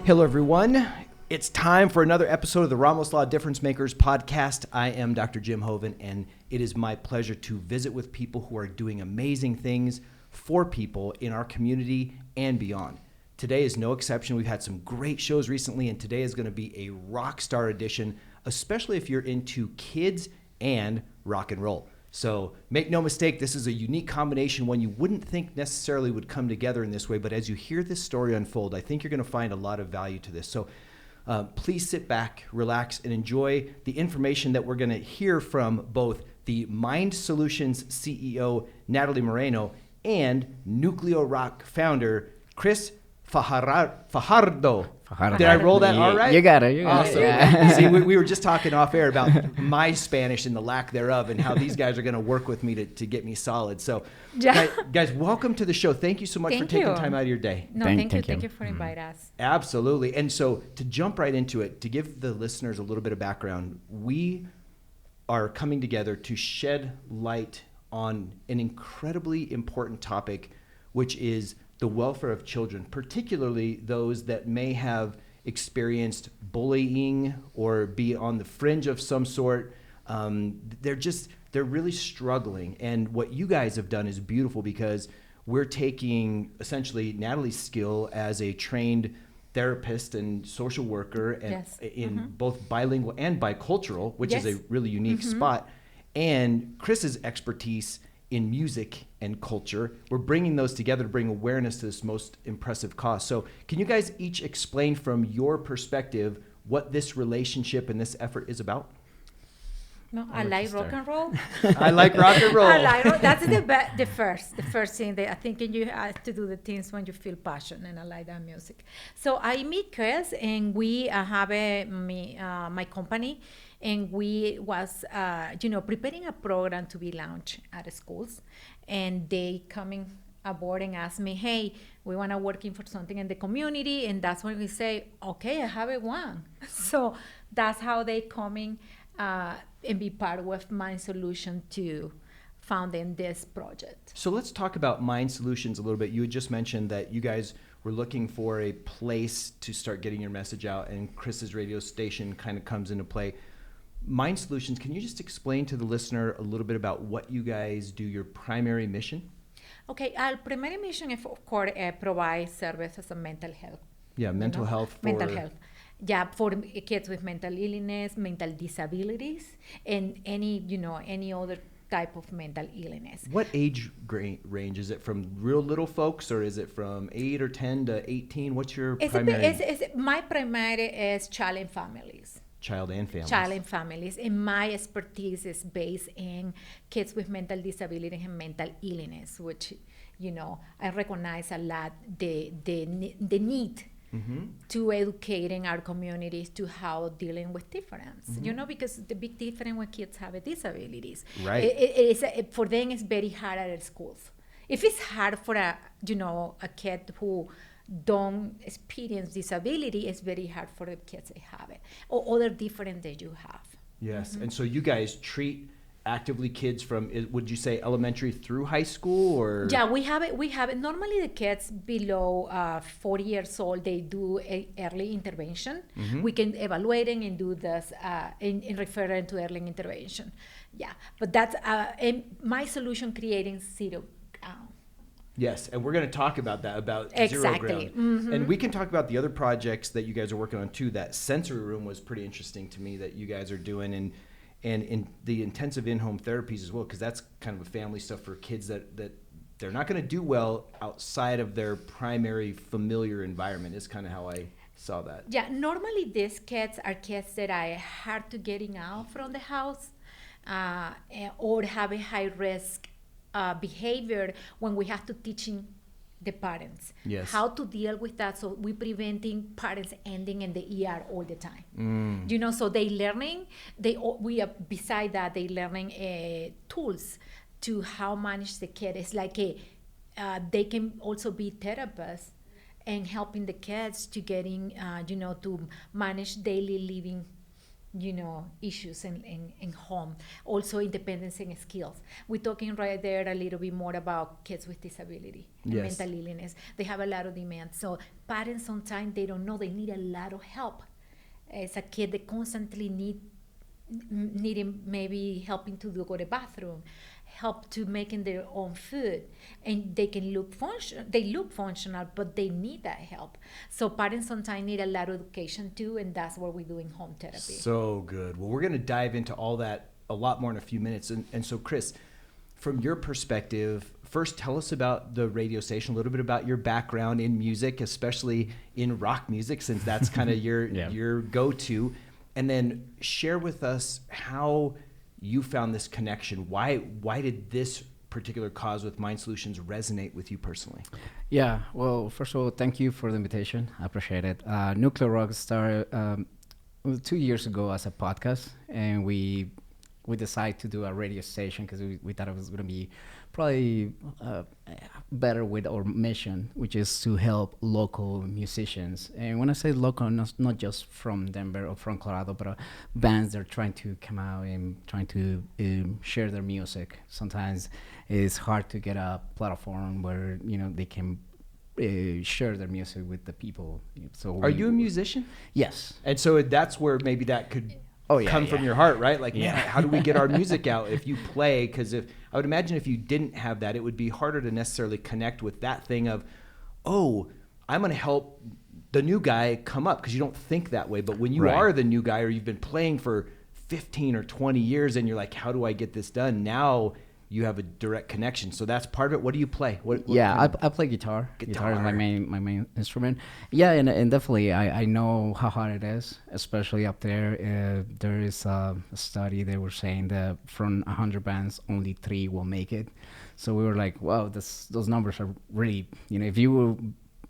Hello, everyone. It's time for another episode of the Ramos Law Difference Makers podcast. I am Dr. Jim Hoven, and it is my pleasure to visit with people who are doing amazing things for people in our community and beyond. Today is no exception. We've had some great shows recently, and today is going to be a rock star edition, especially if you're into kids and rock and roll. So make no mistake, this is a unique combination, one you wouldn't think necessarily would come together in this way, but as you hear this story unfold, I think you're going to find a lot of value to this. So please sit back, relax, and enjoy the information that we're going to hear from both the Mind Solutions CEO, Nathalye Moreno, and Nucleo Rock founder, Chris Fajardo. Did I roll that all right? You got it. Awesome. Yeah. See, we were just talking off air about my Spanish and the lack thereof and how these guys are going to work with me to get me solid. So, guys, welcome to the show. Thank you so much for taking time out of your day. No, thank you. Thank you for inviting us. Absolutely. And so to jump right into it, to give the listeners a little bit of background, we are coming together to shed light on an incredibly important topic, which is the welfare of children, particularly those that may have experienced bullying or be on the fringe of some sort. They're really struggling. And what you guys have done is beautiful because we're taking essentially Nathalye's skill as a trained therapist and social worker and in both bilingual and bicultural, which is a really unique spot, and Chris's expertise in music and culture. We're bringing those together to bring awareness to this most impressive cause. So can you guys each explain from your perspective what this relationship and this effort is about? No, I like rock and roll. I like rock and roll. That's the first thing that I think you have to do the things when you feel passion, and I like that music. So I meet Chris, and we have my company, and we was preparing a program to be launched at schools, and they coming aboard and ask me, hey, we want to working for something in the community, and that's when we say, okay, I have one. So that's how they coming and be part of Mind Solution to founding this project. So let's talk about Mind Solutions a little bit. You had just mentioned that you guys were looking for a place to start getting your message out, and Chris's radio station kind of comes into play. Mind Solutions, can you just explain to the listener a little bit about what you guys do, your primary mission? Okay, our primary mission is, of course, provide services of mental health. Yeah, mental health. Mental health. Yeah, for kids with mental illness, mental disabilities, and any other type of mental illness. What age range? Is it from real little folks, or is it from 8 or 10 to 18? What's your primary? My primary is child and families. Child and families. Child and families. And my expertise is based in kids with mental disability and mental illness, which, I recognize a lot the need to educating our communities to how dealing with difference, because the big difference when kids have disabilities, right? For them it's very hard at schools. If it's hard for a kid who don't experience disability, it's very hard for the kids that have it or other different that you have. Yes, and so you guys treat actively kids from, would you say elementary through high school, or? Yeah, we have it. Normally the kids below 40 years old, they do early intervention. We can evaluate them and do this and refer them to early intervention. Yeah, but that's my solution, creating zero ground. Yes, and we're going to talk about that, about zero ground. And we can talk about the other projects that you guys are working on too. That sensory room was pretty interesting to me that you guys are doing, and in the intensive in-home therapies as well, because that's kind of a family stuff for kids that they're not going to do well outside of their primary familiar environment, is kind of how I saw that. Yeah, normally these kids are kids that are hard to getting out from the house or have a high risk behavior when we have to teaching the parents how to deal with that. So we preventing parents ending in the ER all the time. So they learning, beside that, they learning tools to how manage the kid. It's like they can also be therapists and helping the kids to getting, to manage daily living issues in home. Also independence and skills. We're talking right there a little bit more about kids with disability and Yes. mental illness. They have a lot of demands. So parents sometimes they don't know they need a lot of help. As a kid, they constantly needing maybe helping to go to the bathroom, help to making their own food, and they can look functional, but they need that help. So parents sometimes need a lot of education too, and that's what we do in home therapy. So good. Well, we're going to dive into all that a lot more in a few minutes. And so, Chris, from your perspective, first tell us about the radio station, a little bit about your background in music, especially in rock music, since that's kind of your go-to. And then share with us how you found this connection. Why did this particular cause with Mind Solutions resonate with you personally? Yeah, well, first of all, thank you for the invitation. I appreciate it. Nuclear Rock started 2 years ago as a podcast, and we decided to do a radio station because we thought it was going to be probably better with our mission, which is to help local musicians. And when I say local, not just from Denver or from Colorado, but bands that are trying to come out and trying to share their music. Sometimes it's hard to get a platform where they can share their music with the people. So are you a musician? Yes. And so that's where maybe that could come from your heart, right? Like, man, how do we get our music out if you play? Because I would imagine if you didn't have that, it would be harder to necessarily connect with that thing of, oh, I'm going to help the new guy come up, because you don't think that way. But when you are the new guy, or you've been playing for 15 or 20 years and you're like, how do I get this done? Now you have a direct connection. So that's part of it. What do you play? I play guitar. Guitar is my main instrument. Yeah, and definitely I know how hard it is, especially up there. There is a study, they were saying that from 100 bands, only 3 will make it. So we were like, wow, those numbers are really, if you were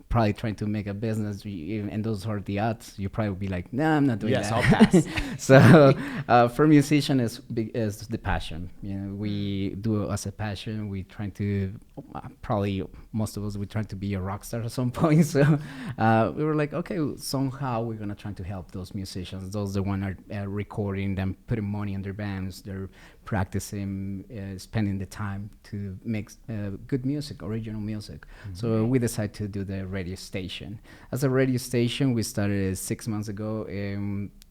probably trying to make a business and those are the odds, you probably would be like, nah, I'm not doing that. Yes, I'll pass. So for musician is the passion. We do it as a passion. We trying to probably most of us we trying to be a rock star at some point. So we were like, okay, somehow we're gonna try to help those musicians. Those the one are recording them, putting money in their bands. They're practicing, spending the time to make good music, original music. Mm-hmm. So we decided to do the radio station. As a radio station, we started 6 months ago.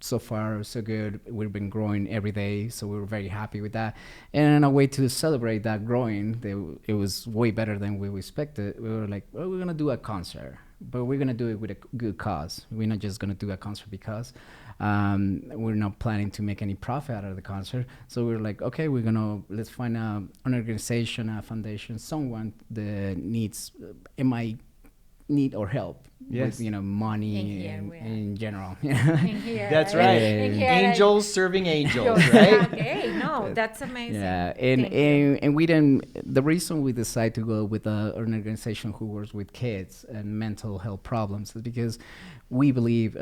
So far, so good. We've been growing every day, so we were very happy with that. And a way to celebrate that growing, it was way better than we expected. We were like, well, we're going to do a concert, but we're going to do it with a good cause. We're not just going to do a concert because we're not planning to make any profit out of the concert. So we're like, okay, let's find an organization, a foundation, someone that needs, need our help. Yes. With, money in general. That's right. Angels serving angels, right? Okay, no, that's amazing. Yeah, and we didn't. The reason we decided to go with an organization who works with kids and mental health problems is because we believe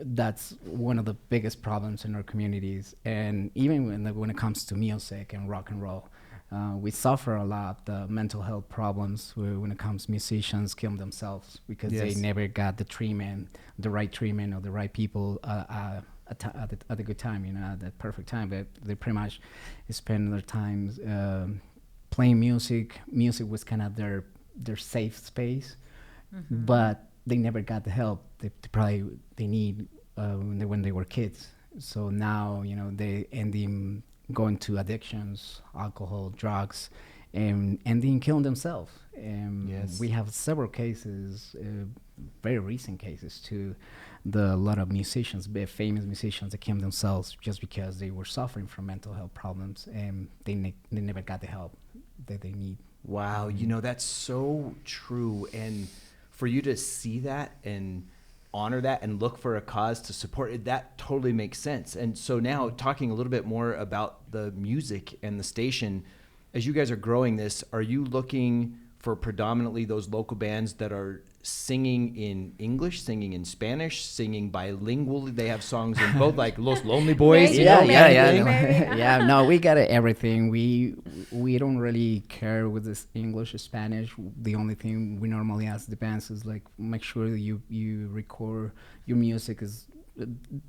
that's one of the biggest problems in our communities, and even when it comes to music and rock and roll. We suffer a lot the mental health problems when it comes to musicians kill themselves because they never got the right treatment or the right people at a good time, at the perfect time. But they pretty much spend their time playing music. Music was kind of their safe space, but they never got the help they need when they were kids. So now they ending going to addictions, alcohol, drugs, and ending killing themselves. We have several cases, very recent cases too. A lot of musicians, famous musicians, that killed themselves just because they were suffering from mental health problems and they never got the help that they need. Wow, that's so true. And for you to see that and honor that and look for a cause to support it, that totally makes sense. And so now talking a little bit more about the music and the station, as you guys are growing this, are you looking for predominantly those local bands that are singing in English, singing in Spanish, singing bilingual? They have songs in both, like Los Lonely Boys. Yeah. No, we got everything. We don't really care with this English or Spanish. The only thing we normally ask the bands is like, make sure that you record your music is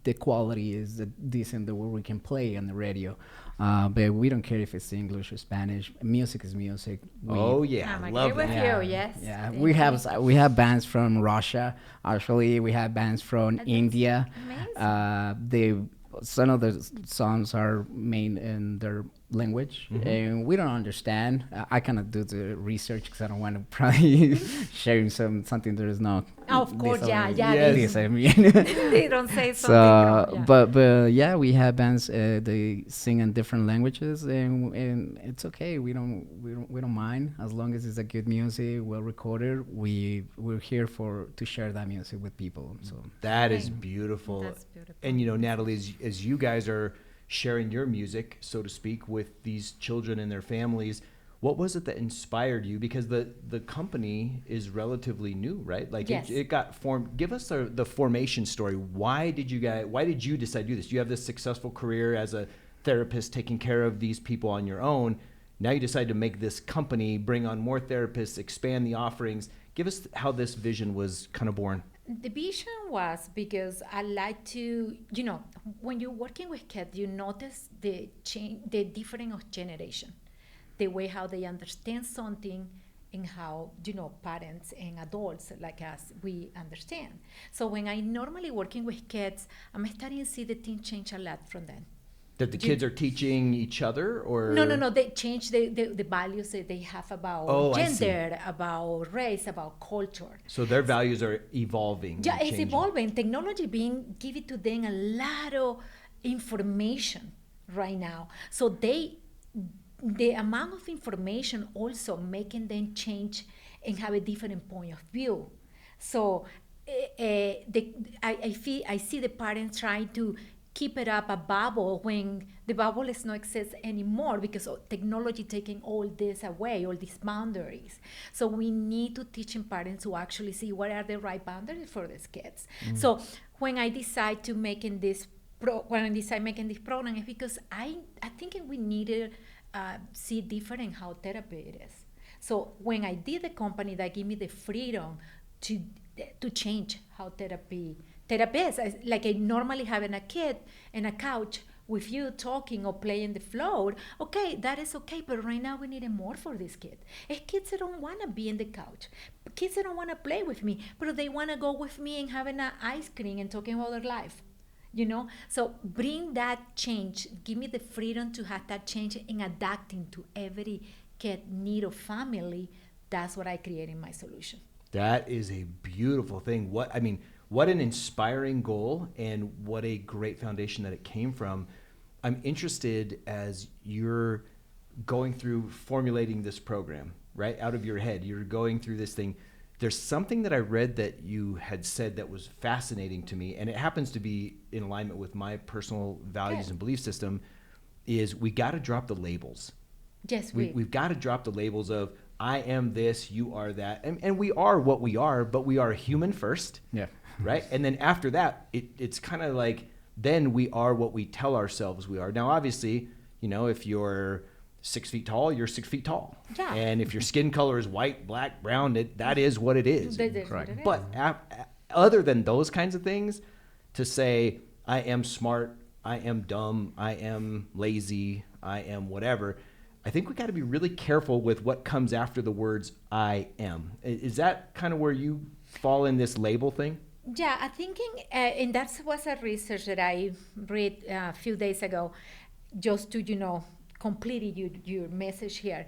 the quality is decent the way we can play on the radio. But we don't care if it's English or Spanish. Music is music. Oh yeah, I'm love agree with that. you. Yes. Yeah, Thank we you. have bands from Russia. Actually, we have bands from That's India. amazing. They some of the songs are made in their language, and we don't understand. I cannot do the research because I don't want to probably sharing something that is not. Of course, yeah. Yes. This, I mean. They don't say something wrong. Yeah. But yeah, we have bands. They sing in different languages, and it's okay. We don't mind as long as it's a good music, well recorded. We're here to share that music with people. So That is beautiful. That's beautiful. And Nathalye, as you guys are sharing your music, so to speak, with these children and their families, what was it that inspired you? Because the company is relatively new, right? Like Yes. it got formed. Give us the formation story. Why did you decide to do this? You have this successful career as a therapist taking care of these people on your own. Now you decide to make this company, bring on more therapists, expand the offerings. Give us how this vision was kind of born. The vision was because I like to, when you're working with kids, you notice the change, the difference of generation, the way how they understand something, and how parents and adults like us we understand. So when I normally working with kids, I'm starting to see the thing change a lot from them. That the kids are teaching each other, or No. They change the values that they have about I see. gender, about race, about culture. So their values are evolving. Yeah, and it's changing. evolving. Technology being given to them a lot of information right now. So the amount of information also making them change and have a different point of view. So I see the parents trying to keep it up a bubble when the bubble is not exist anymore because of technology taking all this away, all these boundaries. So we need to teach parents to actually see what are the right boundaries for these kids. So when I decide to making this making this program is because I think we needed see different how therapy it is. So when I did the company, that gave me the freedom to change how therapy is. Like I normally having a kid in a couch with you talking or playing the floor. Okay, that is okay, but right now we need more for this kid. It's kids that don't want to be in the couch. Kids that don't want to play with me, but they want to go with me and having an ice cream and talking about their life. So bring that change, give me the freedom to have that change in adapting to every kid need of family. That's what I create in my solution. That is a beautiful thing. What an inspiring goal, and what a great foundation that it came from. I'm interested, as you're going through formulating this program, right? Out of your head, you're going through this thing. There's something that I read that you had said that was fascinating to me, and it happens to be in alignment with my personal values and belief system, is we got to drop the labels. Yes, We've got to drop the labels of I am this, you are that. And we are what we are, but we are human first. yeah. Right? And then after that, it's kind of like, then we are what we tell ourselves we are. Now, obviously, if you're 6 feet tall, you're 6 feet tall. Yeah. And if your skin color is white, black, brown, that is what it is. That is Correct. what it is. But other than those kinds of things, to say, I am smart, I am dumb, I am lazy, I am whatever, I think we got to be really careful with what comes after the words I am. Is that kind of where you fall in this label thing? Yeah, I think, and that was a research that I read a few days ago, just to, complete your message here.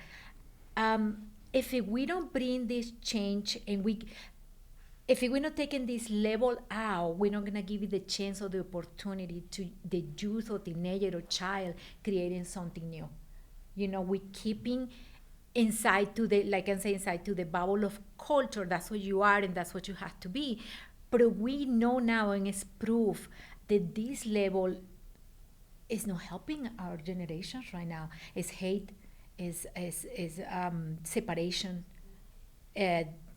If we don't bring this change and if we're not taking this level out, we're not going to give you the chance or the opportunity to the youth or teenager or child creating something new. We're keeping inside to the bubble of culture. That's what you are and that's what you have to be. But we know now, and it's proof, that this level is not helping our generations right now. It's hate, is separation.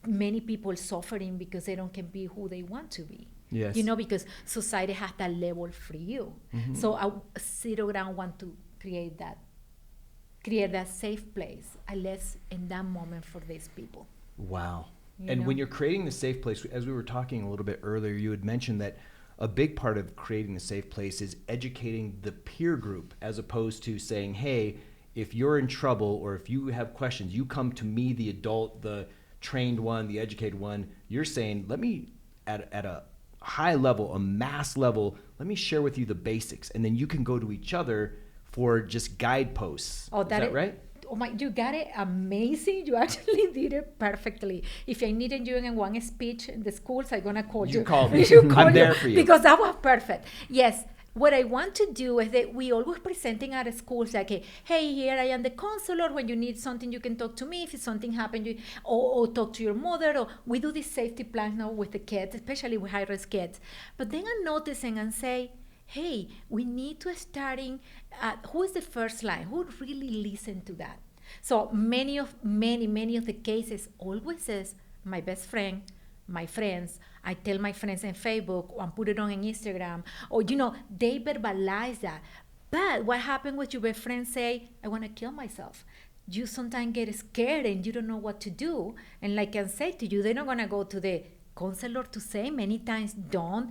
Many people suffering because they don't can be who they want to be. Yes. Because society has that level for you. Mm-hmm. So Zero Ground want to create that safe place, at least in that moment for these people. Wow. You And know? when you're creating the safe place, as we were talking a little bit earlier, you had mentioned that a big part of creating a safe place is educating the peer group, as opposed to saying, hey, if you're in trouble or if you have questions, you come to me, the adult, the trained one, the educated one. You're saying, let me, at a high level, a mass level, let me share with you the basics. And then you can go to each other for just guideposts. Oh, is that right? Oh my, you got it amazing. You actually did it perfectly. If I needed you in one speech in the schools, I'm going to call you. You call me. I'm there for you. Because that was perfect. Yes. What I want to do is that we always presenting at schools like, hey, here I am the counselor. When you need something, you can talk to me. If something happened, or talk to your mother. Or we do this safety plan now with the kids, especially with high-risk kids. But then I'm noticing and say, hey, we need to starting, who is the first line? Who really listen to that? So many of the cases always says, my best friend, my friends, I tell my friends on Facebook or put it on Instagram, or they verbalize that. But what happened when your best friend say, I want to kill myself? You sometimes get scared and you don't know what to do. And like I say to you, they're not going to go to the counselor to say, many times don't.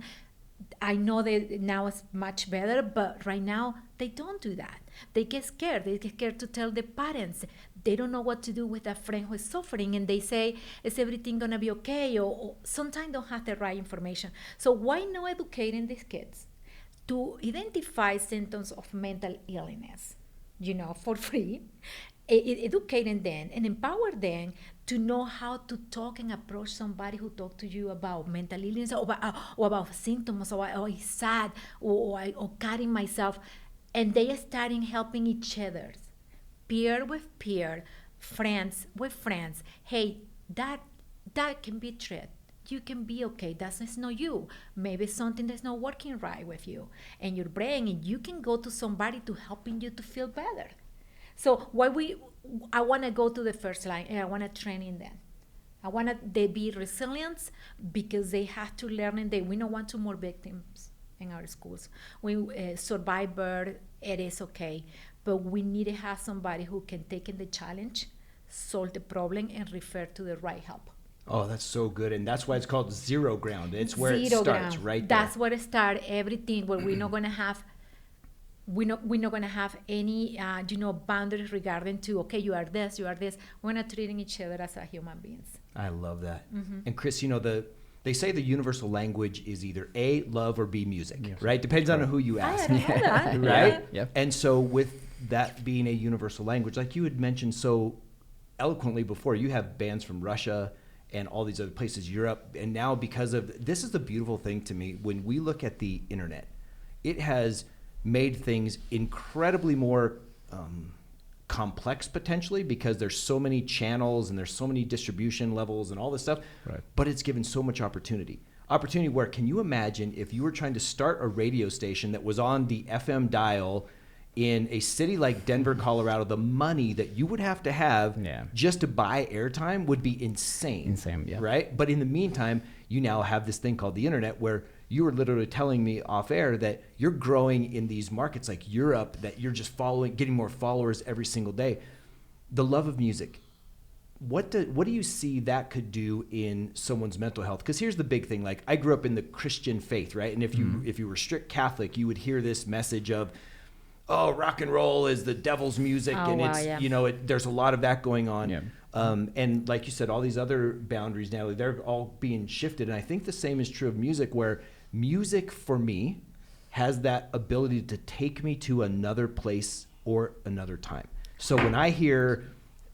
I know that now it's much better, but right now they don't do that. They get scared. They get scared to tell the parents. They don't know what to do with a friend who is suffering, and they say, is everything going to be okay? Or sometimes don't have the right information. So why not educating these kids to identify symptoms of mental illness, for free, educating them and empower them to know how to talk and approach somebody who talk to you about mental illness or about symptoms or he's sad or cutting myself. And they are starting helping each other, peer with peer, friends with friends. Hey, that can be treated. You can be okay. That's not you. Maybe something that's not working right with you and your brain, and you can go to somebody to helping you to feel better. So I want to go to the first line and I want to train in them. I want they be resilient because they have to learn, and we don't want more victims in our schools. We survivor, it is okay, but we need to have somebody who can take in the challenge, solve the problem, and refer to the right help. Oh, that's so good. And that's why it's called zero ground. It's where it Zero starts, ground. right there. That's where it starts, everything, where we're not going to have any boundaries regarding to, okay, you are this. We're not treating each other as human beings. I love that. Mm-hmm. And Chris, they say the universal language is either A, love, or B, music, Yes. right? Depends on who you ask. I know that. Right? Yeah. And so with that being a universal language, like you had mentioned so eloquently before, you have bands from Russia and all these other places, Europe, and now this is the beautiful thing to me, when we look at the internet, it has made things incredibly more complex potentially, because there's so many channels and there's so many distribution levels and all this stuff, right. But it's given so much opportunity where, can you imagine if you were trying to start a radio station that was on the FM dial in a city like Denver, Colorado, the money that you would have just to buy airtime would be insane, yeah. Right? But in the meantime, you now have this thing called the internet, where you were literally telling me off air that you're growing in these markets like Europe, that you're just getting more followers every single day. The love of music. What do you see that could do in someone's mental health? Because here's the big thing. Like, I grew up in the Christian faith, right? And if you were strict Catholic, you would hear this message of, oh, rock and roll is the devil's music, and it's there's a lot of that going on. Yeah. And like you said, all these other boundaries now, they're all being shifted. And I think the same is true of music, where music for me has that ability to take me to another place or another time. So when I hear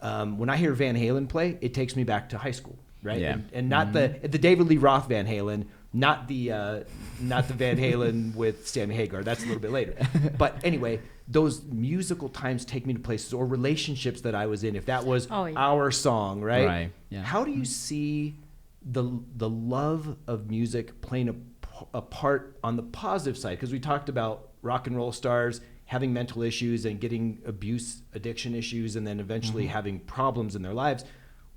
Van Halen play, it takes me back to high school, right? Yeah. And not the David Lee Roth Van Halen, not the Van Halen with Sammy Hagar. That's a little bit later. But anyway, those musical times take me to places or relationships that I was in. If that was our song, right? Right. Yeah. How do you see the love of music playing a part on the positive side? Because we talked about rock and roll stars having mental issues and getting abuse, addiction issues, and then eventually having problems in their lives.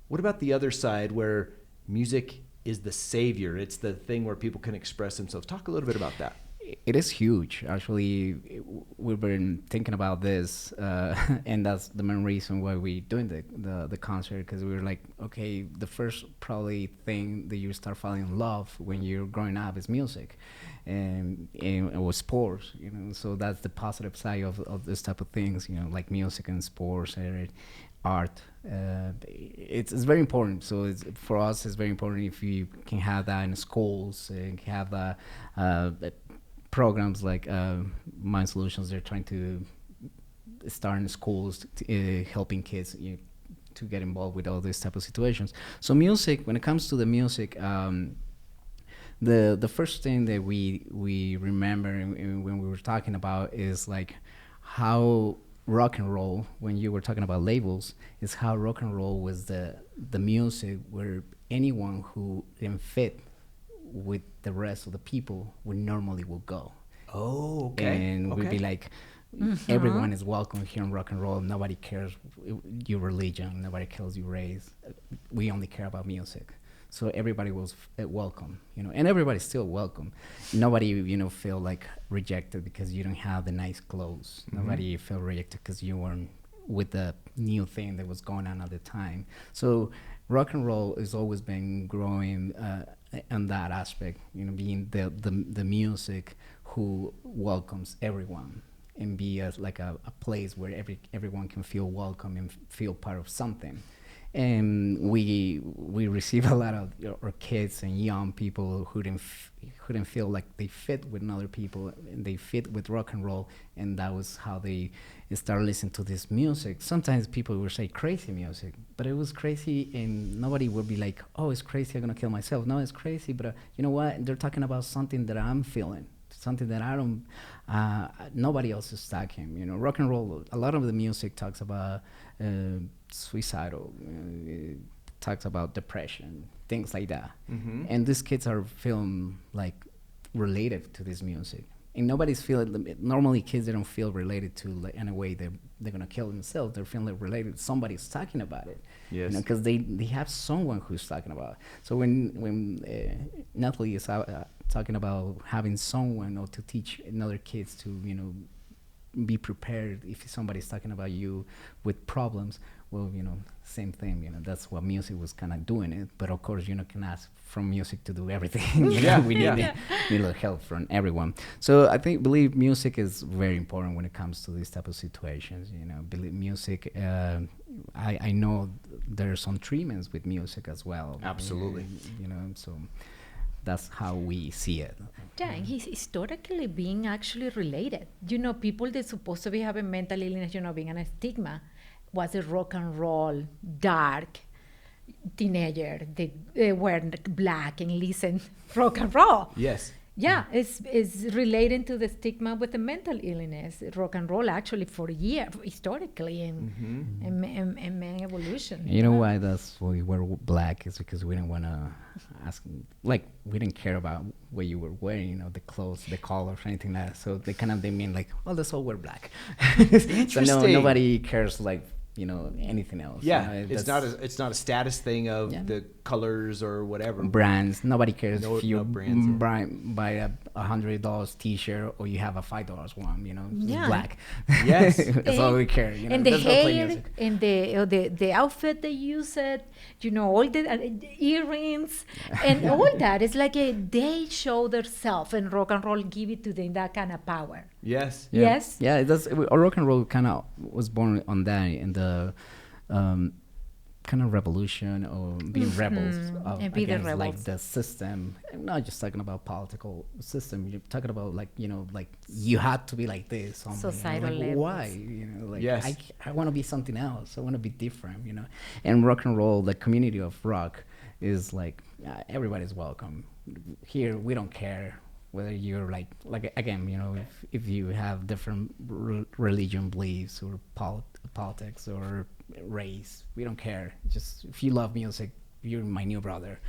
What about the other side, where music is the savior? It's the thing where people can express themselves. Talk a little bit about that. it is huge. Actually, we've been thinking about this, and that's the main reason why we're doing the concert, because we were like, okay, the first probably thing that you start falling in love when you're growing up is music, and it was sports, you know. So that's the positive side of this type of things, you know, like music and sports and art. It's very important. So for us, it's very important if you can have that in schools and have that programs like Mind Solutions. They're trying to start in schools, helping kids, you know, to get involved with all these type of situations. So music, when it comes to the music, the first thing that we remember when we were talking about is like how rock and roll, when you were talking about labels, is how rock and roll was the music where anyone who didn't fit with the rest of the people would normally will go. Oh, okay. And we'd be like, everyone is welcome here in rock and roll. Nobody cares your religion. Nobody cares your race. We only care about music. So everybody was welcome, you know, and everybody's still welcome. Nobody, you know, feel like rejected because you don't have the nice clothes. Nobody felt rejected because you weren't with the new thing that was going on at the time. So rock and roll has always been growing on that aspect, you know, being the music who welcomes everyone and be like a place where everyone can feel welcome and feel part of something. And we receive a lot of our kids and young people who didn't feel like they fit with other people and they fit with rock and roll, and that was how they started listening to this music. Sometimes people would say crazy music, but it was crazy, and nobody would be like, "Oh, it's crazy, I'm gonna kill myself." No, it's crazy, but you know what? They're talking about something that I'm feeling, something that I don't. Nobody else is talking. You know, rock and roll. A lot of the music talks about suicidal, talks about depression, things like that. And these kids are feeling like related to this music, and nobody's feeling. Normally, kids they don't feel related to like, in a way they're gonna kill themselves. They're feeling like related. Somebody's talking about it. Yes. You know, because they have someone who's talking about it. So when Nathalye is talking about having someone or to teach other kids to, you know, be prepared if somebody's talking about you with problems, well, you know, same thing, you know, that's what music was kind of doing it. But of course, you know, can ask from music to do everything. You know, we need help from everyone. So I believe music is very important when it comes to these type of situations. You know, believe music. I know there's some treatments with music as well. Absolutely. You know, so that's how we see it. Yeah, and he's historically being actually related. You know, people that supposed to be having mental illness, you know, being a stigma, was a rock and roll, dark teenager. They were black and listened rock and roll. Yes. Yeah, it's relating to the stigma with the mental illness. Rock and roll actually for years, historically, and man evolution. You know why that's why we were black is because we didn't want to ask, like we didn't care about what you were wearing, you know, the clothes, the colors, anything like that. So they mean like, well, let's all wear black. So nobody cares like, you know, anything else. Yeah, you know, it's not a status thing of the colors or whatever. Brands, nobody cares if you buy $100 T-shirt or you have a $5 one. You know, it's black. Yes, that's all we care. You know, and the hair and the outfit they use it. You know, all the earrings and all that. It's like they show themselves, and rock and roll give it to them that kind of power. Yes. Yeah. Yes. Yeah, it does. Rock and roll kind of was born on that in the kind of revolution or being rebels against like the system. I'm not just talking about political system. You're talking about like, you know, like you had to be like this. Societal like, levels. why? You know, like yes. I want to be something else. I want to be different. You know, and rock and roll, the community of rock is like everybody's welcome here. We don't care whether you're like again, you know, if you have different religion beliefs or politics or race, we don't care. Just if you love music, you're my new brother.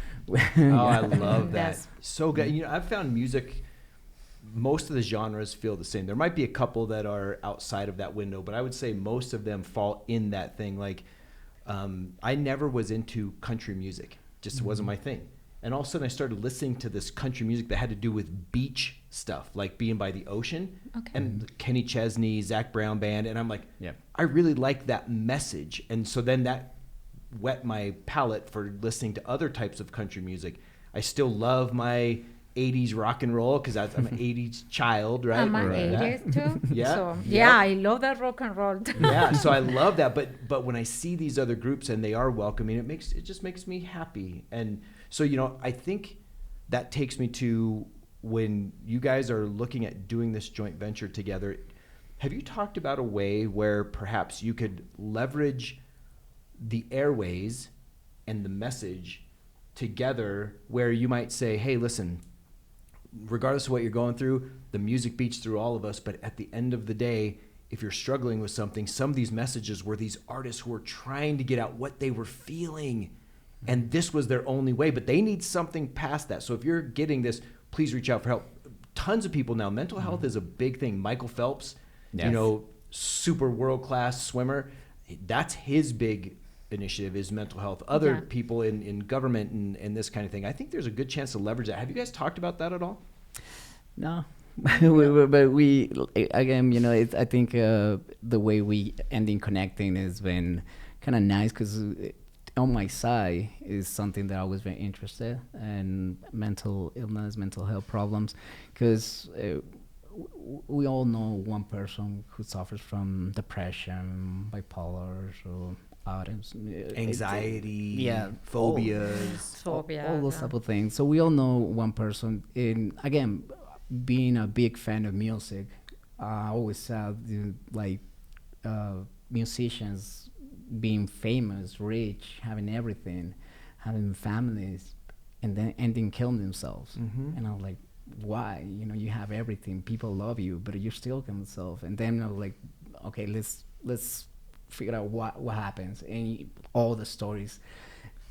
I love that. Yes. So good. You know, I've found music, most of the genres feel the same. There might be a couple that are outside of that window, but I would say most of them fall in that thing. Like, I never was into country music. Just wasn't my thing. And all of a sudden I started listening to this country music that had to do with beach stuff, like being by the ocean. Okay. And Kenny Chesney, Zach Brown Band. And I'm like, Yeah. I really like that message. And so then that whet my palate for listening to other types of country music. I still love my 80s rock and roll because I'm an 80s child, right? I'm an Right. 80s too. Yeah. So, Yep. I love that rock and roll. Yeah, so I love that. But when I see these other groups and they are welcoming, it just makes me happy. And so, I think that takes me to when you guys are looking at doing this joint venture together. Have you talked about a way where perhaps you could leverage the airways and the message together, where you might say, hey, listen, regardless of what you're going through, the music beats through all of us, but at the end of the day, if you're struggling with something, some of these messages were these artists who were trying to get out what they were feeling, and this was their only way, but they need something past that. So if you're getting this, please reach out for help. Tons of people now, mental health is a big thing. Michael Phelps, Yes. super world-class swimmer, that's his big initiative is mental health. Other people in government and this kind of thing. I think there's a good chance to leverage that. Have you guys talked about that at all? No. But we again, I think the way we ending connecting has been kind of nice because on my side is something that I was very interested in, mental illness, mental health problems, because we all know one person who suffers from depression, bipolar, so anxiety, phobias, all those type of things. So we all know one person. And again, being a big fan of music, I always said musicians being famous, rich, having everything, having families, and then ending killing themselves. Mm-hmm. And I'm like, why? You have everything, people love you, but you're still killing yourself. And then I'm like, okay, let's figure out what happens. And all the stories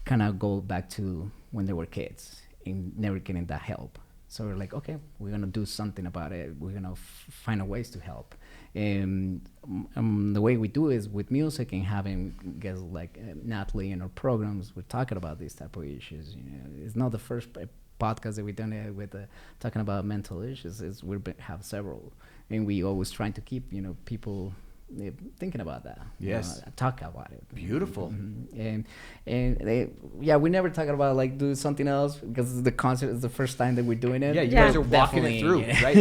kind of go back to when they were kids and never getting that help. So we're like, okay, we're gonna do something about it. We're gonna find a ways to help. And the way we do is with music and having guests like Nathalye in our programs. We're talking about these type of issues. It's not the first podcast that we've done with talking about mental issues. We have several, and we always trying to keep people thinking about that. Yes. Talk about it. Beautiful. Mm-hmm. And we never talk about do something else because the concert is the first time that we're doing it. Yeah, you guys are walking it through right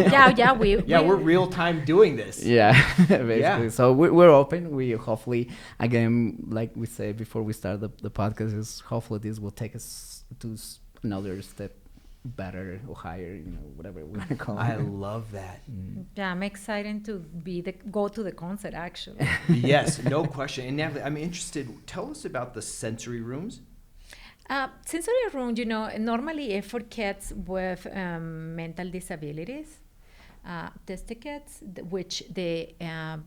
now. We're real time doing this. Yeah, basically. Yeah. So we're open. We hopefully, again, like we said before we start the podcast, is hopefully this will take us to another step better or higher, whatever we want to call it. I love that. Yeah, I'm excited to go to the concert actually. Yes, no question. And Nathalye, I'm interested. Tell us about the sensory rooms. Sensory room, normally for kids with mental disabilities, autistic kids, which the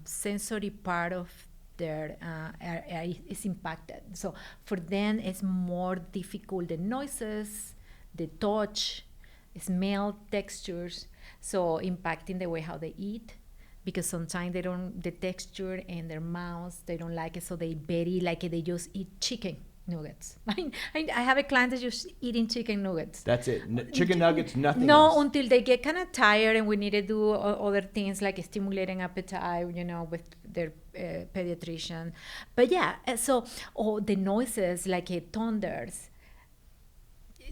sensory part of their is impacted. So for them, it's more difficult. The noises, the touch, smell, textures, so impacting the way how they eat, because sometimes the texture in their mouths, they don't like it, so they just eat chicken nuggets. I have a client that's just eating chicken nuggets. That's it. Chicken nuggets, nothing No, else. until they get kind of tired and we need to do other things like stimulating appetite, with their pediatrician. But so the noises like thunders,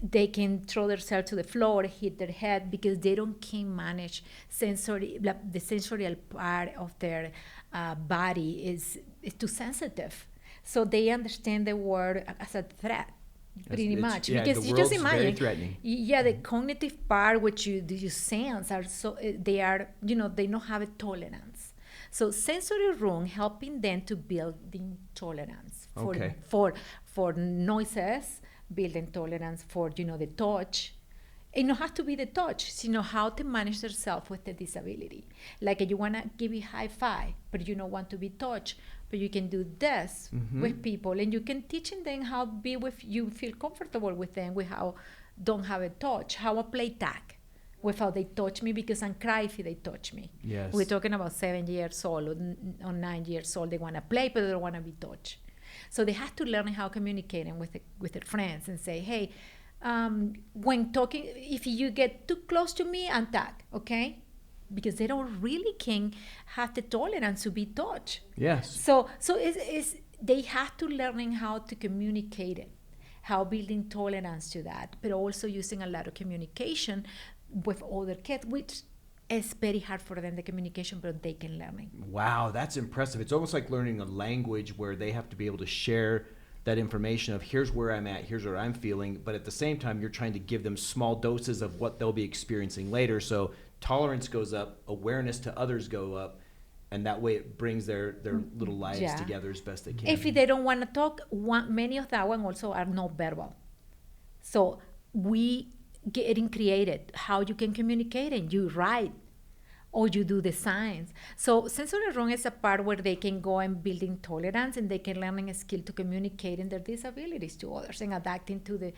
they can throw themselves to the floor, hit their head because they can manage the sensorial part of their body is too sensitive. So they understand the world as a threat, pretty much. Because the you world's just imagine, very threatening. Yeah, the cognitive part which you sense are so they are they don't have a tolerance. So sensory room helping them to build the tolerance for noises, building tolerance for the touch. It don't have to be the touch, how to manage yourself with the disability. Like you want to give you high five, but you don't want to be touched, but you can do this with people, and you can teaching them how be with you, feel comfortable with them, with how don't have a touch, how I play tag without they touch me because I'm cry if they touch me. Yes. We're talking about 7 years old or 9 years old. They want to play, but they don't want to be touched. So they have to learn how communicating with their friends and say, hey, when talking, if you get too close to me, attack, okay? Because they don't really can have the tolerance to be touched. Yes. So it's they have to learning how to communicate it, how building tolerance to that, but also using a lot of communication with other kids, which is very hard for them, the communication, but they can learn it. Wow, that's impressive. It's almost like learning a language where they have to be able to share that information of here's where I'm at, here's what I'm feeling, but at the same time, you're trying to give them small doses of what they'll be experiencing later. So tolerance goes up, awareness to others go up, and that way it brings their little lives together as best they can. If they don't want to talk, many of that one also are not verbal. So we getting created how you can communicate, and you write or you do the signs. So sensory room is a part where they can go and building tolerance, and they can learning a skill to communicating their disabilities to others and adapting to the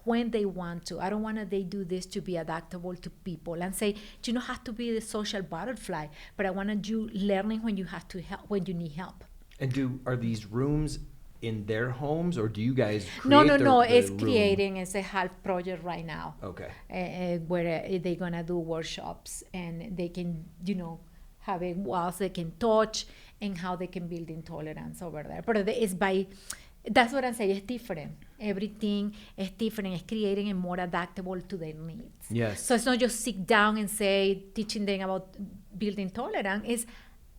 when they want to. I don't want they do this to be adaptable to people and say, you don't have to be the social butterfly, but I wanted you learning when you have to help, when you need help. And are these rooms in their homes, or do you guys create No, the it's room? creating, it's a half project right now. Okay. Where they're gonna do workshops, and they can, have a walls they can touch, and how they can build intolerance over there. But it's that's what I'm saying, it's different. Everything is different. It's creating it more adaptable to their needs. Yes. So it's not just sit down and say, teaching them about building tolerance. It's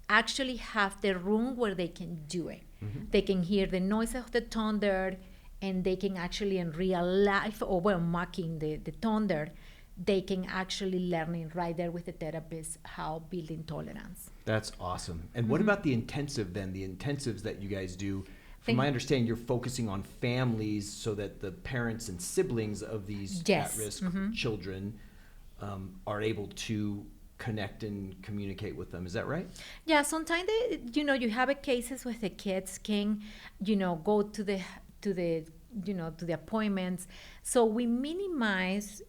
actually have the room where they can do it. Mm-hmm. They can hear the noise of the thunder, and they can actually in real life, or mocking the thunder, they can actually learning right there with the therapist how building tolerance. That's awesome. And what about the intensive then? The intensives that you guys do? From my understanding, you're focusing on families so that the parents and siblings of these at-risk children are able to connect and communicate with them. Is that right? Yeah, sometimes you have a cases where the kids can, go to the appointments. So we minimize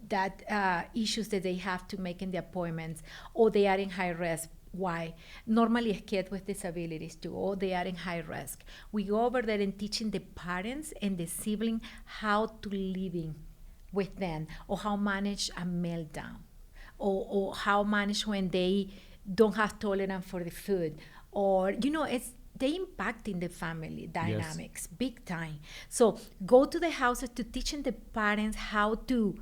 that issues that they have to make in the appointments, or they are in high risk. Why? Normally, a kid with disabilities too, or they are in high risk. We go over there and teaching the parents and the sibling how to living with them, or how manage a meltdown, or how manage when they don't have tolerance for the food, or it's they impacting the family dynamics big time. So go to the houses to teaching the parents how to.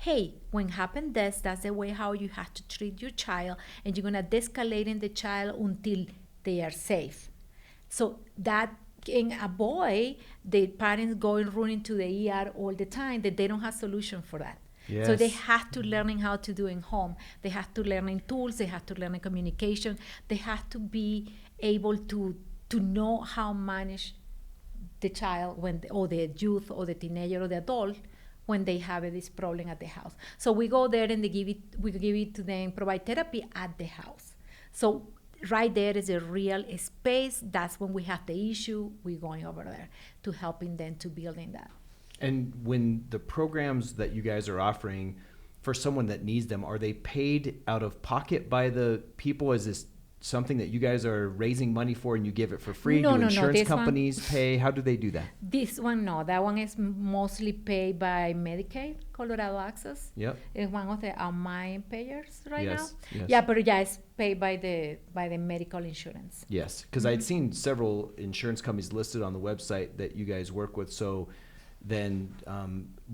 Hey, when happen this, that's the way how you have to treat your child, and you're gonna de-escalate in the child until they are safe. So that can avoid the parents going running to the ER all the time, that they don't have solution for that. Yes. So they have to learning how to do in home. They have to learning tools. They have to learn communication. They have to be able to know how manage the child or the youth or the teenager or the adult when they have this problem at the house. So we go there and we give it to them, provide therapy at the house. So right there is a real space. That's when we have the issue. We're going over there to helping them to building that. And when the programs that you guys are offering for someone that needs them, are they paid out of pocket by the people? Is this something that you guys are raising money for and you give it for free? Do insurance companies pay? How do they do that? This one, no. That one is mostly paid by Medicaid, Colorado Access. Yep. It's one of the main payers now. Yes. Yeah, but it's paid by the medical insurance. Yes, because I'd seen several insurance companies listed on the website that you guys work with. So then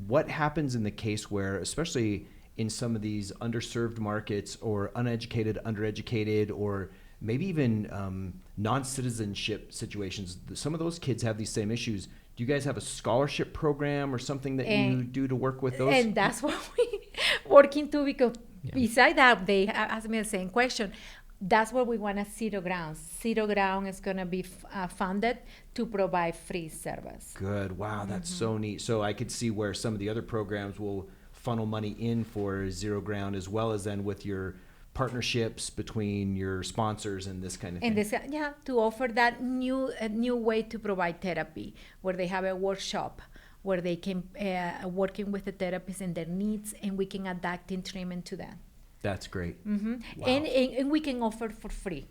what happens in the case where, especially in some of these underserved markets, or uneducated, undereducated, or maybe even non-citizenship situations, some of those kids have these same issues. Do you guys have a scholarship program or something that you do to work with those? And that's what we working too, because besides that, they asked me the same question. That's where we want a Zero Ground. Zero Ground is going to be funded to provide free service. Good. Wow, that's so neat. So I could see where some of the other programs will funnel money in for Zero Ground, as well as then with your partnerships between your sponsors and this kind of thing. And to offer that new way to provide therapy, where they have a workshop where they can working with the therapists and their needs, and we can adapt in treatment to that. That's great. Wow. And we can offer for free.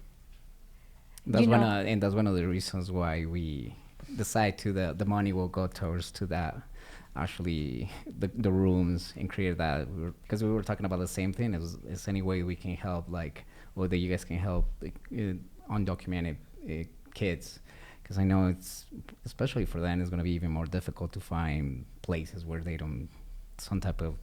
That's one of the reasons why we decide to the money will go towards to that, actually the rooms, and create that, because we were talking about the same thing. Is any way we can help, like, or that you guys can help, like, undocumented kids, because I know it's, especially for them, it's going to be even more difficult to find places where they don't, some type of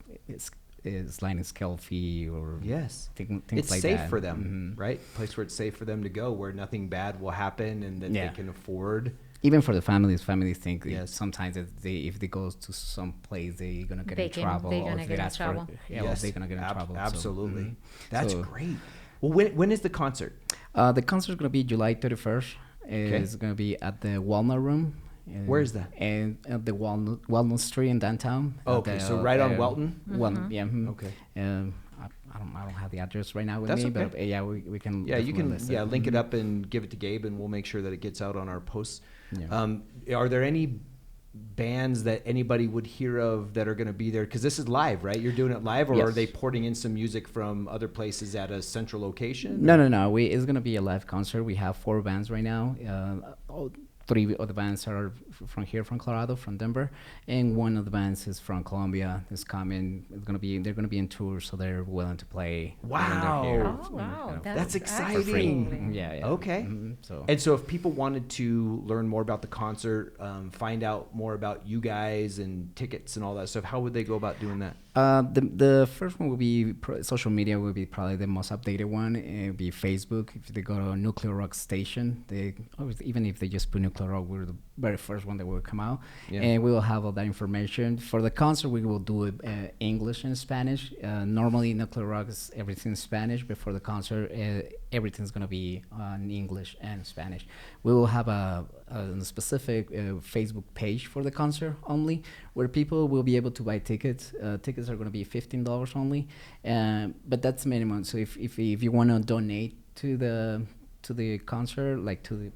sliding scale fee or yes, things it's like safe that. for them, right? Place where it's safe for them to go, where nothing bad will happen, and that they can afford. Even for the families think sometimes if they go to some place, they're gonna get in trouble. They're gonna get in trouble. They're gonna get in trouble. Absolutely. So, That's great. Well, when is the concert? The concert is gonna be July 31st. It's gonna be at the Walnut Room. Where is that? And at the Walnut Street in downtown. Okay, so right on Welton. Welton, yeah. Okay. I don't have the address right now with That's me, okay. but we can. Yeah, you can list link it up and give it to Gabe, and we'll make sure that it gets out on our posts. Yeah. Are there any bands that anybody would hear of that are going to be there? Because this is live, right? You're doing it live, or Yes. are they porting in some music from other places at a central location? No. It's gonna be a live concert. We have 4 bands right now. 3 of the bands are from here, from Colorado, from Denver, and 1 of the bands is from Colombia. Is coming. They're gonna be in tour, so they're willing to play. Wow. when they're here. Oh, wow. That's For exciting. free. Yeah. Okay. So. And so if people wanted to learn more about the concert, find out more about you guys and tickets and all that stuff, how would they go about doing that? The first one will be social media. Will be probably the most updated one. It will be Facebook. If they go to Nuclear Rock Station, even if they just put Nuclear Rock, we're the very first one that will come out, and we will have all that information. For the concert, we will do it English and Spanish. Normally, Nuclear Rock is everything in Spanish, but for the concert, everything's gonna be on English and Spanish. We will have a specific Facebook page for the concert only, where people will be able to buy tickets. Tickets are going to be $15 only, but that's minimum. So if you want to donate to the concert, like to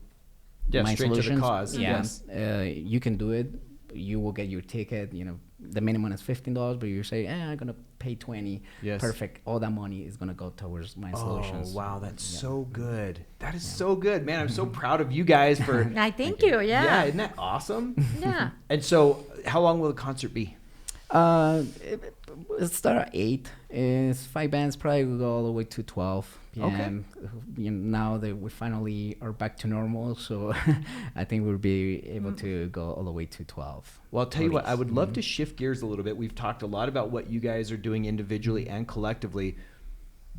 the My straight Solutions, to the cause. Yes. you can do it. You will get your ticket. The minimum is $15, but you say, I'm gonna pay $20. Yes. Perfect. All that money is gonna go towards My Solutions. Oh wow, that's so good. That is so good, man. I'm so proud of you guys for. I thank you. Yeah. Yeah, isn't that awesome? Yeah. And so, how long will the concert be? It start at 8. It's 5 bands, probably will go all the way to 12 p.m. Okay. Now that we finally are back to normal, so I think we'll be able to go all the way to 12. Well, I'll tell you what, I would love to shift gears a little bit. We've talked a lot about what you guys are doing individually and collectively.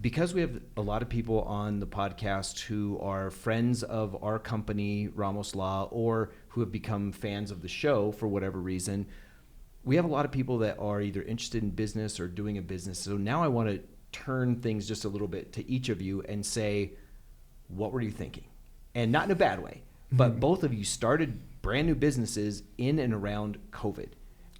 Because we have a lot of people on the podcast who are friends of our company, Ramos Law, or who have become fans of the show for whatever reason, we have a lot of people that are either interested in business or doing a business. So now I want to turn things just a little bit to each of you and say, what were you thinking? And not in a bad way, but both of you started brand new businesses in and around COVID.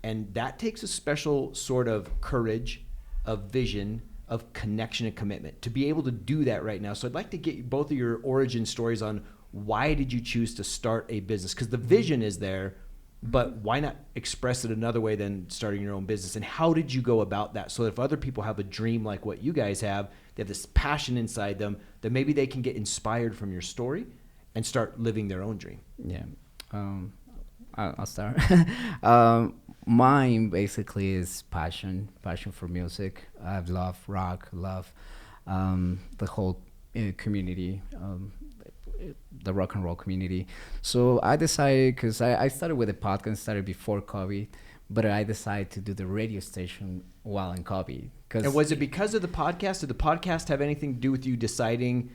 And that takes a special sort of courage, of vision, of connection and commitment to be able to do that right now. So I'd like to get both of your origin stories on why did you choose to start a business? Because the vision is there, but why not express it another way than starting your own business? And how did you go about that? So that if other people have a dream like what you guys have, they have this passion inside them, that maybe they can get inspired from your story and start living their own dream. Yeah. I'll start. Mine basically is passion for music. I love rock, love the whole community, the rock and roll community. So I decided, because I started with a podcast, started before COVID, but I decided to do the radio station while in COVID. And was it because of the podcast? Did the podcast have anything to do with you deciding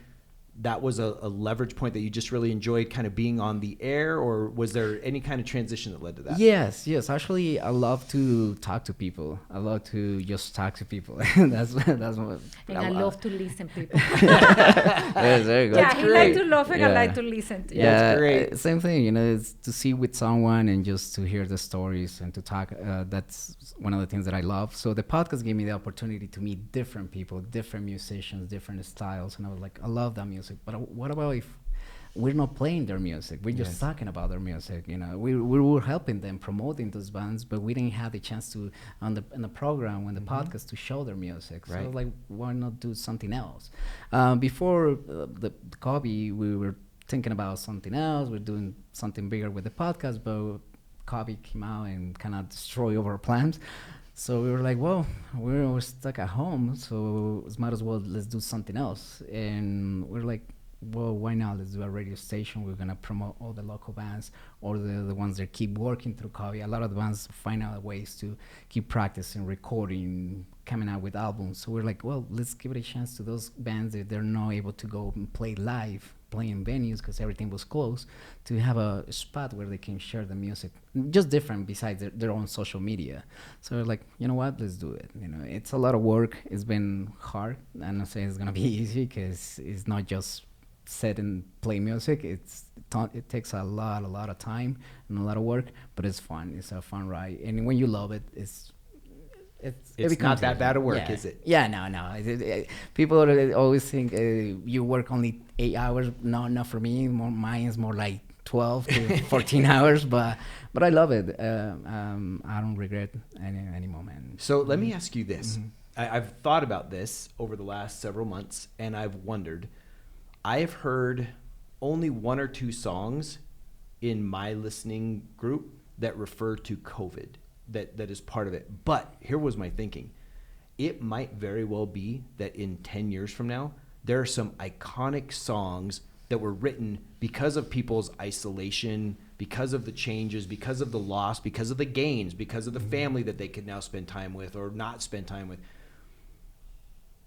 that was a leverage point that you just really enjoyed kind of being on the air, or was there any kind of transition that led to that? Yes. Actually, I love to talk to people. I love to just talk to people. that's what. And I love to listen to people. Yes, there you go. Yeah, he like to love and I like to listen to. Yeah, that's great. Same thing. It's to see with someone and just to hear the stories and to talk. That's one of the things that I love. So the podcast gave me the opportunity to meet different people, different musicians, different styles, and I was like, I love that music. But what about if we're not playing their music? We're just talking about their music. We were helping them, promoting those bands, but we didn't have the chance to in the program, on the podcast, to show their music. So like, why not do something else? Before the COVID, we were thinking about something else. We're doing something bigger with the podcast, but COVID came out and kind of destroyed all our plans. So we were like, well, we're stuck at home, so it's might as well let's do something else. And we're like, well, why not? Let's do a radio station. We're gonna promote all the local bands, or the ones that keep working through COVID. A lot of the bands find out ways to keep practicing, recording, coming out with albums. So we're like, well, let's give it a chance to those bands that they're not able to go and play live, playing venues because everything was closed, to have a spot where they can share the music, just different besides their own social media. So we're like, you know what, let's do it. You know, it's a lot of work. It's been hard. I'm not saying it's gonna be easy because it's not just sit and play music. It takes a lot of time and a lot of work, but it's fun. It's a fun ride, and when you love it, it's not that bad of work, is it? Yeah, no. People always think you work only 8 hours. No, not for me. Mine is more like 12 to 14 hours, but I love it. I don't regret any moment. So let me ask you this. I've thought about this over the last several months, and I've wondered. I have heard only 1 or 2 songs in my listening group that refer to COVID, that is part of it. But here was my thinking. It might very well be that in 10 years from now, there are some iconic songs that were written because of people's isolation, because of the changes, because of the loss, because of the gains, because of the family that they could now spend time with or not spend time with.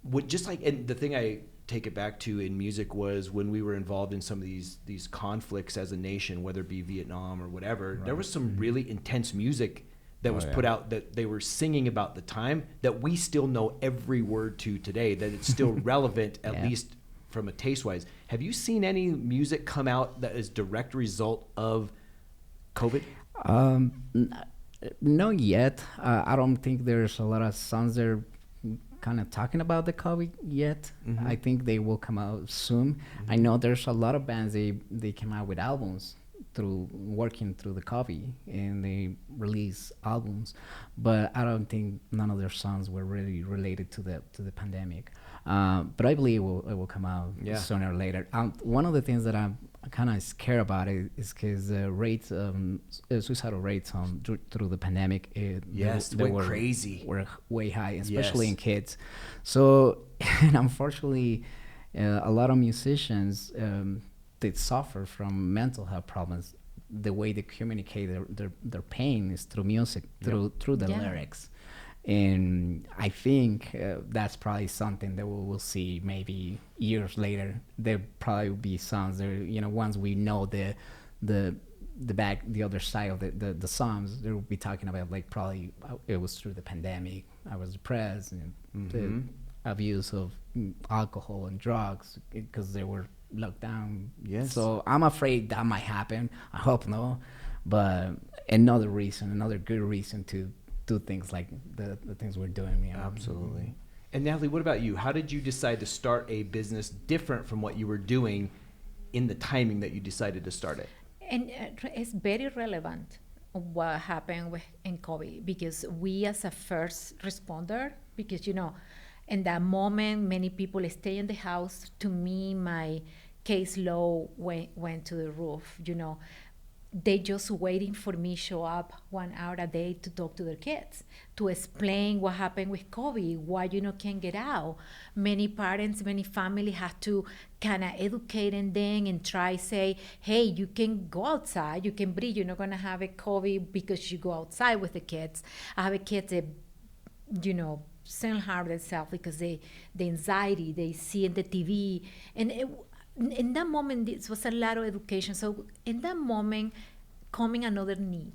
And the thing I take it back to in music was when we were involved in some of these conflicts as a nation, whether it be Vietnam or whatever. Right. There was some really intense music that was put out that they were singing about the time that we still know every word to today, that it's still relevant, at least from a taste-wise. Have you seen any music come out that is direct result of COVID? Not yet. I don't think there's a lot of songs that are kind of talking about the COVID yet. I think they will come out soon. I know there's a lot of bands, they came out with albums through working through the COVID, and they release albums, but I don't think none of their songs were really related to the pandemic. But I believe it will come out sooner or later. One of the things that I'm kind of scared about is because the rates, suicidal rates through the pandemic, they were crazy. Were way high, especially in kids. So, and unfortunately, a lot of musicians they suffer from mental health problems. The way they communicate their pain is through music, through the lyrics. And I think that's probably something that we'll see maybe years later. There probably will be songs there, once we know the other side of the songs, they will be talking about like probably it was through the pandemic. I was depressed, and the abuse of alcohol and drugs because they were locked down. Yes. So I'm afraid that might happen. I hope no, but another good reason to do things like the things we're doing. Absolutely. And Nathalye, what about you? How did you decide to start a business different from what you were doing in the timing that you decided to start it? And it's very relevant what happened in COVID, because we as a first responder, because in that moment many people stay in the house. To me, my caseload went to the roof. They just waiting for me show up 1 hour a day to talk to their kids, to explain what happened with COVID, why can't get out. Many parents, many families have to kind of educate them and try say, hey, you can go outside, you can breathe, you're not going to have a COVID because you go outside with the kids. I have a kids that, self-harm themselves because the anxiety they see in the TV. And in that moment, this was a lot of education. So in that moment, coming another need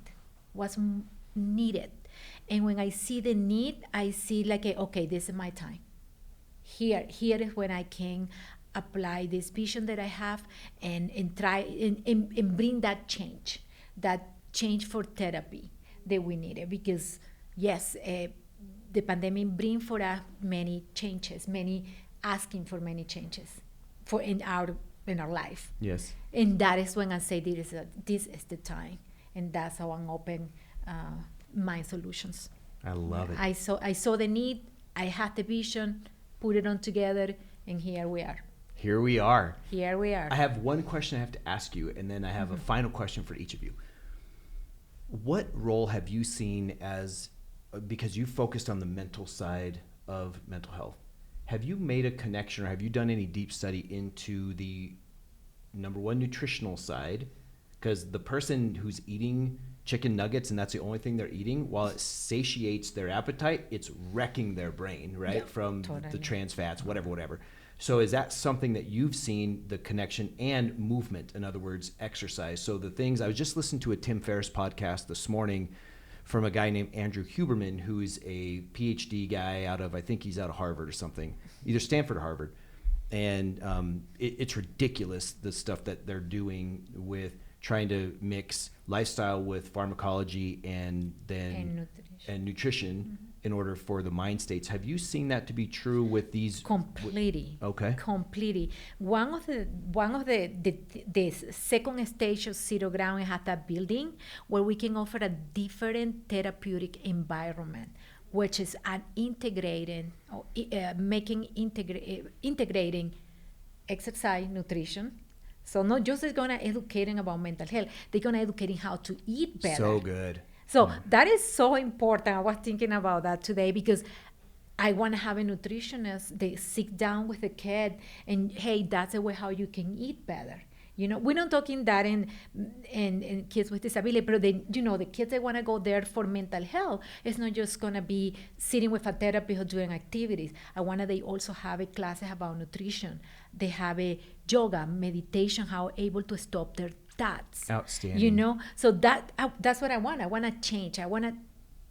was needed. And when I see the need, I see like, okay, this is my time. Here is when I can apply this vision that I have and try and bring that change for therapy that we needed. Because yes, the pandemic bring for us many changes, asking for many changes in our life. Yes. And that is when I say this is the time, and that's how I'm open mind solutions. I love it. I saw the need, I had the vision, put it on together, and here we are. Here we are. Here we are. I have one question I have to ask you, and then I have a final question for each of you. What role have you seen as, because you focused on the mental side of mental health, have you made a connection or have you done any deep study into the number one, nutritional side? Because the person who's eating chicken nuggets and that's the only thing they're eating, while it satiates their appetite, it's wrecking their brain, right? Yep, From totally. the trans fats, whatever. So is that something that you've seen, the connection and movement, in other words, exercise? So the things, I was just listening to a Tim Ferriss podcast this morning from a guy named Andrew Huberman, who is a PhD guy I think he's out of Harvard or something, either Stanford or Harvard. And it's ridiculous, the stuff that they're doing with trying to mix lifestyle with pharmacology and nutrition in order for the mind states. Have you seen that to be true with these? Completely. Okay. Completely. One of the second stage of Zero Ground is at a building where we can offer a different therapeutic environment, which is an integrating exercise, nutrition. So not just is gonna educating about mental health, they're gonna educating how to eat better. So good. So that is so important. I was thinking about that today because I want to have a nutritionist. They sit down with the kid and, hey, that's the way how you can eat better. You know, we're not talking that in kids with disability, but the kids that want to go there for mental health, it's not just going to be sitting with a therapist or doing activities. They also have a classes about nutrition. They have a yoga, meditation, how able to stop their thoughts. Outstanding. So that's what I want. I want to change. I want to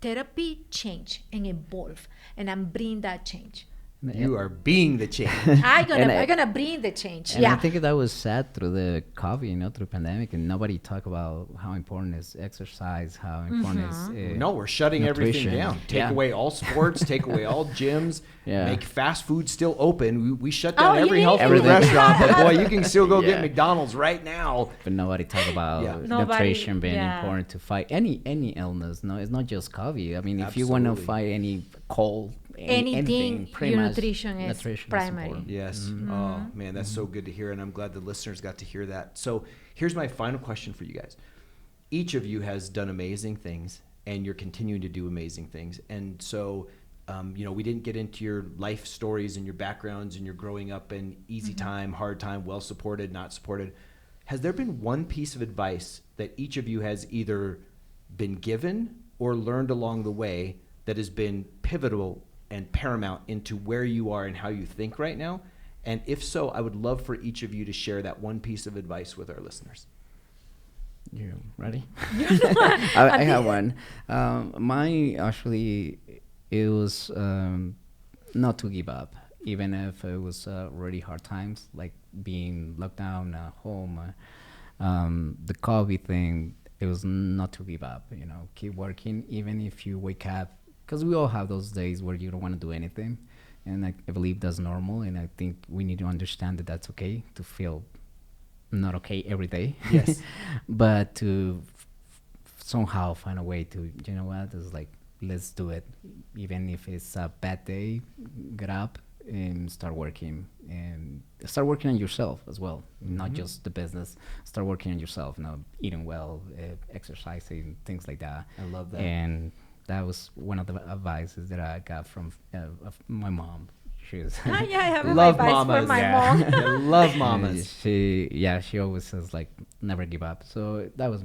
therapy change and evolve, and I'm bringing that change. You are being the change. I'm gonna bring the change. And I think that was sad through the COVID, through pandemic, and nobody talk about how important is exercise, how important is No, we're shutting nutrition. everything down. Take away all sports, take away all gyms, make fast food still open. We shut down every health food restaurant, but boy, you can still go get McDonald's right now. But nobody talk about nutrition being important to fight any illness. No, it's not just COVID. I mean, if you want to fight any cold, anything, your nutrition is primary. Yes. Oh man, that's so good to hear, and I'm glad the listeners got to hear that. So here's my final question for you guys. Each of you has done amazing things, and you're continuing to do amazing things. And so, we didn't get into your life stories and your backgrounds and your growing up in easy time, hard time, well supported, not supported. Has there been one piece of advice that each of you has either been given or learned along the way that has been pivotal and paramount into where you are and how you think right now? And if so, I would love for each of you to share that one piece of advice with our listeners. You ready? I have one. Mine actually, it was not to give up, even if it was really hard times, like being locked down at home. The COVID thing, it was not to give up, keep working, even if you wake up, because we all have those days where you don't want to do anything. And I believe that's normal. And I think we need to understand that that's okay to feel not okay every day. Yes. But to somehow find a way to, it's like, let's do it. Even if it's a bad day, get up and start working. And start working on yourself as well, not just the business. Start working on yourself, eating well, exercising, things like that. I love that. And that was one of the advices that I got from my mom. She was I have love advice mamas. for my mom. I love mamas. She always says like never give up. So that was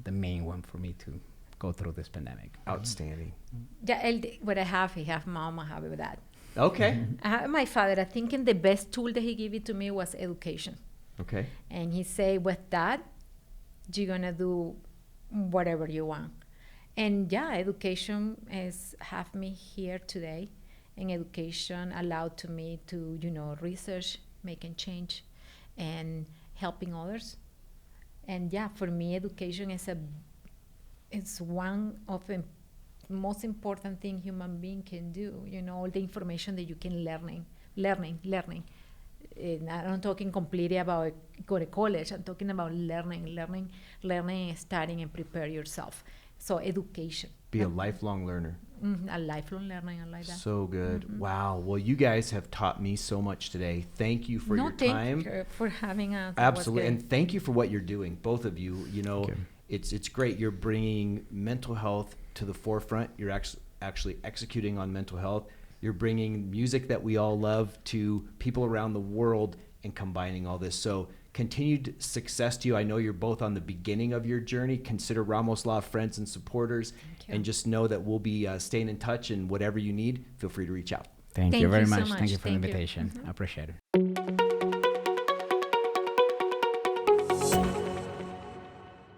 the main one for me to go through this pandemic. Outstanding. Yeah, what I have mom, I have with that. Okay. I have my father. I think the best tool that he gave it to me was education. Okay. And he say, with that, you're gonna do whatever you want. And education have me here today, and education allowed to me to, research, making change, and helping others. And for me, education it's one of the most important thing human being can do. All the information that you can learning. And I'm not talking completely about go to college. I'm talking about learning, studying, and prepare yourself. So education. Be a lifelong learner. A lifelong learning, I like that. So good. Wow. Well, you guys have taught me so much today. Thank you for your time. Thank you for having us. Absolutely. And thank you for what you're doing, both of you. You know, Thank you. it's great. You're bringing mental health to the forefront. You're actually executing on mental health. You're bringing music that we all love to people around the world and combining all this. So continued success to you. I know you're both on the beginning of your journey. Consider Ramos Law friends and supporters, and just know that we'll be staying in touch, and whatever you need, feel free to reach out. Thank you very so much. much. Thank you for the Thank you. invitation. I appreciate it.